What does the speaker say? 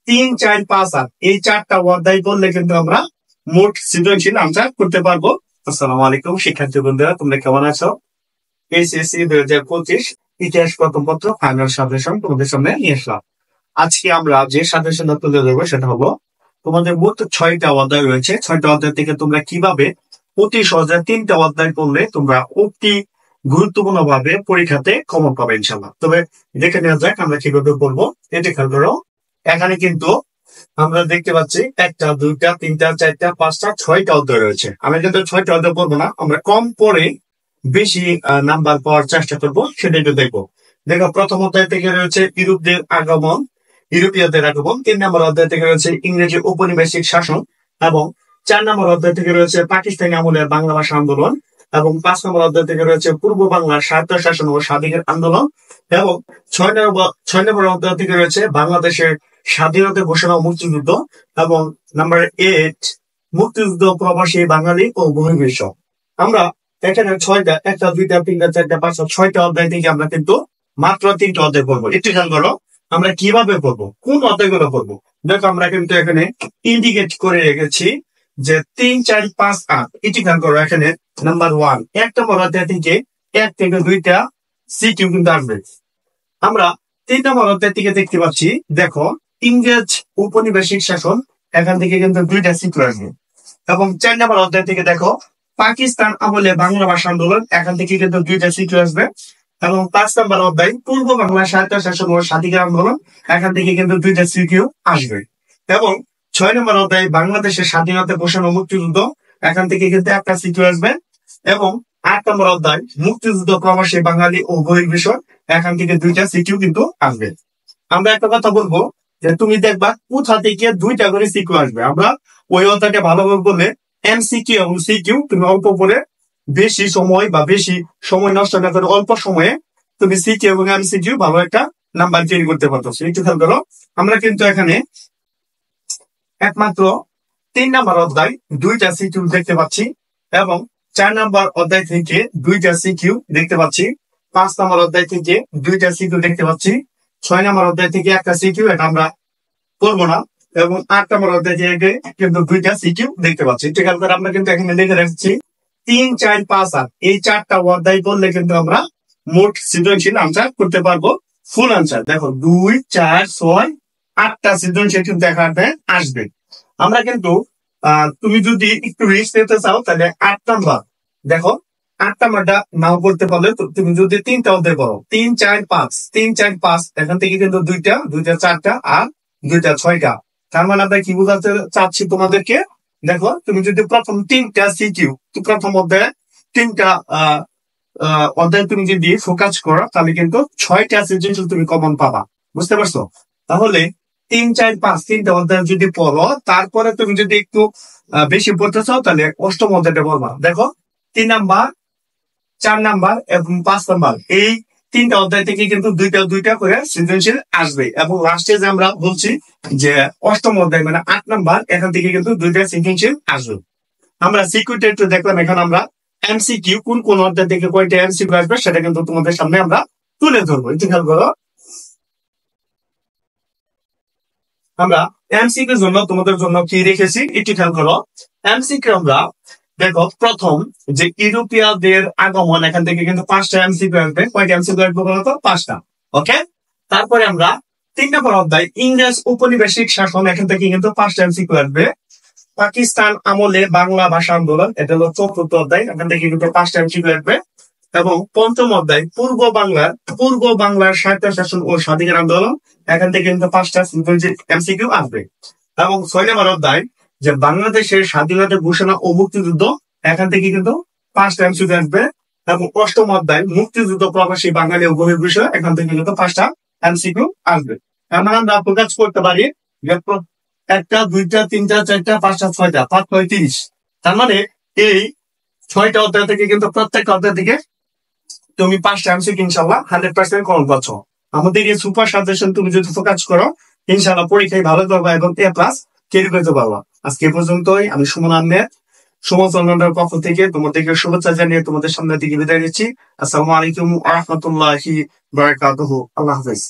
3, 4, 5, 8 এই 4টা অধ্যায় করলে কিন্তু আমরা মোট সৃজনশীল আনসার করতে পারবো। আসসালামু আলাইকুম শিক্ষার্থী বন্ধুরা, তোমরা কেমন আছো? এইচএসসি 2025 ইতিহাস প্রথম পত্র ফাইনাল সাজেশন তোমাদের সামনে নিয়ে আসলাম। আজকে আমরা যে সাজেশনটা তুলে ধরবো সেটা হলো তোমাদের মোট 6টা অধ্যায় রয়েছে। 6টা অধ্যায় থেকে তোমরা কিভাবে অতি সহজে 3টা অধ্যায় করলে তোমরা অতি গুরুত্বপূর্ণ ভাবে পরীক্ষাতে কমন পাবে ইনশাল্লাহ। তবে দেখে নেওয়া যাক আমরা কিভাবে বলবো। এটি খেয়াল করো, এখানে কিন্তু আমরা দেখতে পাচ্ছি 1টা 2টা 3টা 4টা 5টা 6টা অধ্যায় রয়েছে। আমি কিন্তু 6টা অধ্যায় পড়বো না, আমরা কম পড়ে বেশি নাম্বার পাওয়ার চেষ্টা করবো, সেটাই তো দেখবো। দেখো, প্রথম অধ্যায় থেকে রয়েছে ইউরোপীয়দের আগমন। 3 নম্বর অধ্যায় থেকে রয়েছে ইংরেজি উপনিবেশিক শাসন এবং 4 নম্বর অধ্যায় থেকে রয়েছে পাকিস্তানি আমলের বাংলা ভাষা আন্দোলন এবং 5 নম্বর অধ্যায় থেকে রয়েছে পূর্ব বাংলার স্বায়ত্ত শাসন ও স্বাধিকার আন্দোলন এবং 6 নম্বর অধ্যায় থেকে রয়েছে বাংলাদেশের স্বাধীনতা ঘোষণা ও মুক্তিযুদ্ধ এবং নাম্বার 8 মুক্তিযুদ্ধ, প্রবাসী বাঙালি ও বহির্বিশ্ব। আমরা এখানে 6টা 1টা 2টা 3টা 4টা 5টা 6টা অধ্যায় থেকে আমরা কিন্তু মাত্র 3টা অধ্যায় পড়বো। একটু খেয়াল করো আমরা কিভাবে পড়বো, কোন অধ্যায়গুলো পড়বো। দেখো, আমরা কিন্তু এখানে ইন্ডিকেট করে রেখেছি যে 3, 4, 5, 8। এটি খেয়াল করো, এখানে নাম্বার 1 1 নম্বর অধ্যায় থেকে 1 থেকে 2টা সিকিউ কিন্তু আসবে। আমরা 3 নম্বর অধ্যায় থেকে দেখতে পাচ্ছি, দেখো, ইংরেজ উপনিবেশিক শাসন, এখান থেকে কিন্তু 2টা সিকিউ আসবে এবং 4 নম্বর অধ্যায় থেকে দেখো পাকিস্তান আমলে বাংলা ভাষা আন্দোলন, এখান থেকে কিন্তু 2টা সিকিউ আসবে এবং 5 নম্বর অধ্যায় পূর্ব বাংলা স্বায়ত্ত শাসন ও স্বাধিকার আন্দোলন, এখান থেকে কিন্তু 2টা সিকিউ আসবে এবং 6 নম্বর অধ্যায় বাংলাদেশের স্বাধীনতা ঘোষণা ও মুক্তিযুদ্ধ, এখান থেকে কিন্তু একটা সিকিউ আসবে এবং 8 নম্বর অধ্যায় মুক্তিযুদ্ধ, প্রবাসী বাঙালি ও বহির্বিশ্ব, এখান থেকে 2টা সিকিউ কিন্তু আসবে। আমরা একটা কথা বলবো যে তুমি দেখবা কোথা থেকে 2টা করে সিকিউ আসবে। আমরা ওই অধ্যায়টা ভালোভাবে বললে এমসিকিউ এবং সিকিউ তুমি অল্প পড়ে বেশি সময় নষ্ট না করে অল্প সময়ে তুমি সিকিউ এবং এমসিকিউ ভালো একটা নাম্বার তৈরি করতে পারতেছো। একটু খেয়াল করো, আমরা কিন্তু এখানে একমাত্র 3 নম্বর অধ্যায় 2টা সিকিউ দেখতে পাচ্ছি এবং 4 নম্বর অধ্যায় থেকে 2টা সিকিউ দেখতে পাচ্ছি, 5 নম্বর অধ্যায় থেকে 2টা সিকিউ দেখতে পাচ্ছি, 6 নম্বর অধ্যায় থেকে একটা সিকিউ, এটা আমরা করবো না এবং 8 নম্বর অধ্যায় থেকে কিন্তু 2টা সিকিউ দেখতে পাচ্ছি। ঠিক আছে, আমরা কিন্তু এখানে লিখে রাখছি 3, 4, 5, 8 এই 4টা অধ্যায় করলে কিন্তু আমরা মোট সৃজনশীল আনসার করতে পারবো, ফুল আনসার। দেখো 2, 4, 6, 8টা সৃজনশীল কিন্তু এখানে আসবে। আমরা কিন্তু তুমি যদি একটু রিস্ক নিতে চাও তাহলে 8 নাম্বার, দেখো 8 নাম্বারটা নাও করতে পারলে তুমি যদি 3টা অধ্যায় করো 3, 4, 5 3, 4, 5 এখান থেকে কিন্তু 2টা 4টা আর 2টা 6টা। তার মানে আমরা কি বোঝাতে চাচ্ছি তোমাদেরকে, দেখো তুমি যদি প্রথম 3টা সিকিউ প্রথম অধ্যায়ে 3টা অধ্যায় তুমি যদি ফোকাস করো তাহলে কিন্তু 6টা সৃজনশীল তুমি কমন পাবা। বুঝতে পারছো? তাহলে 3, 4, 5 3টা অধ্যায় যদি পড়ো, তারপরে তুমি যদি একটু বেশি পড়তে চাও তাহলে 8ম অধ্যায়টা পড়বা। দেখো 3 নাম্বার 4 নাম্বার এবং 5 নাম্বার এই 3টা অধ্যায় থেকে কিন্তু 2টা করে সৃজনশীল আসবে এবং লাস্টে যে আমরা বলছি যে 8ম অধ্যায় মানে 8 নাম্বার, এখান থেকে কিন্তু 2টা সৃজনশীল আসবে। আমরা সিকিউটা একটু দেখলাম, এখন আমরা এমসিকিউ কোন অধ্যায় থেকে কয়টা এমসিকিউ আসবে সেটা কিন্তু তোমাদের সামনে আমরা তুলে ধরবো। একটু খেয়াল করো, আমরা এমসিকিউ জন্য তোমাদের জন্য কি রেখেছি একটু খেয়াল করো। এমসিকিউ আমরা দেখো প্রথম যে ইউরোপীয়দের আগমন, এখান থেকে কিন্তু 5টা এমসিকিউ আসবে। কয়টা এমসিকিউ আসবে বলতো? 5টা। ওকে, তারপরে আমরা 3 নম্বর অধ্যায় ইংরেজ উপনিবেশিক শাসন, এখান থেকে কিন্তু 5টা এমসিকিউ আসবে। পাকিস্তান আমলে বাংলা ভাষা আন্দোলন, এটা হলো 4র্থ অধ্যায়, এখান থেকে কিন্তু 5টা এমসিকিউ আসবে এবং 5ম অধ্যায় পূর্ব বাংলার স্বায়ত্ত শাসন ও স্বাধিকার আন্দোলন, এখান থেকে কিন্তু 5টা এমসিকিউ আসবে এবং 6 নম্বর অধ্যায় যে বাংলাদেশের স্বাধীনতা ঘোষণা ও মুক্তিযুদ্ধ, এখান থেকে কিন্তু 5টা এমসিকিউ আসবে এবং 8ম অধ্যায় মুক্তিযুদ্ধ, প্রবাসী বাঙালি ও বহির্বিশ্ব, এখান থেকে কিন্তু 5টা এমসিকিউ আসবে। আমরা প্রকাশ করতে পারি যে 1টা 2টা 3টা 4টা 5টা 6টা 5, 9, 30। তার মানে এই 6টা অধ্যায় থেকে কিন্তু প্রত্যেকটা অধ্যায় থেকে তুমি 5টা এমসিকিউ ইনশাল্লাহ 100% কমন পাচ্ছ। আমাদের এই সুপার সাজেশন তুমি যদি ফোকাস করো ইনশাল্লাহ পরীক্ষায় ভালো করবা এবং A+ ক্যারি করতে পারবা। আজকে পর্যন্তই। আমি সুমন আহমেদ, সুমন চন্দ্রের পক্ষ থেকে তোমাদেরকে শুভেচ্ছা জানিয়ে তোমাদের সামনে দিকে বিদায় নিচ্ছি। আসসালামু আলাইকুম ওয়া রাহমাতুল্লাহি ওয়া বারাকাতুহু। আল্লাহ হাফেজ।